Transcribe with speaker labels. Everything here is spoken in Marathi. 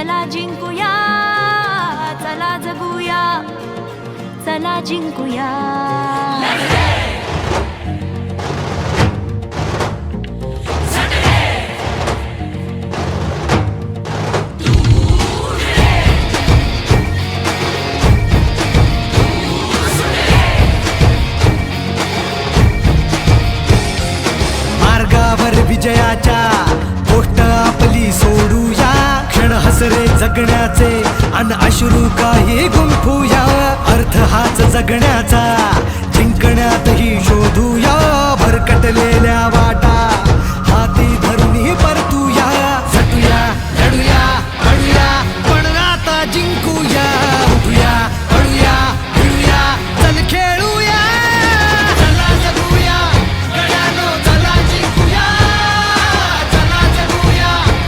Speaker 1: चला जिंकूया, चला जगूया, चला जिंकूया.
Speaker 2: मार्गावर विजयाच्या गोष्ट आपली सोडूया, क्षण हसरे जगण्याचे अन अश्रू काही गुंफूया. अर्थ हाच जगण्याचा, जिंकण्यातही शोधूया, भरकटलेल्या वाटा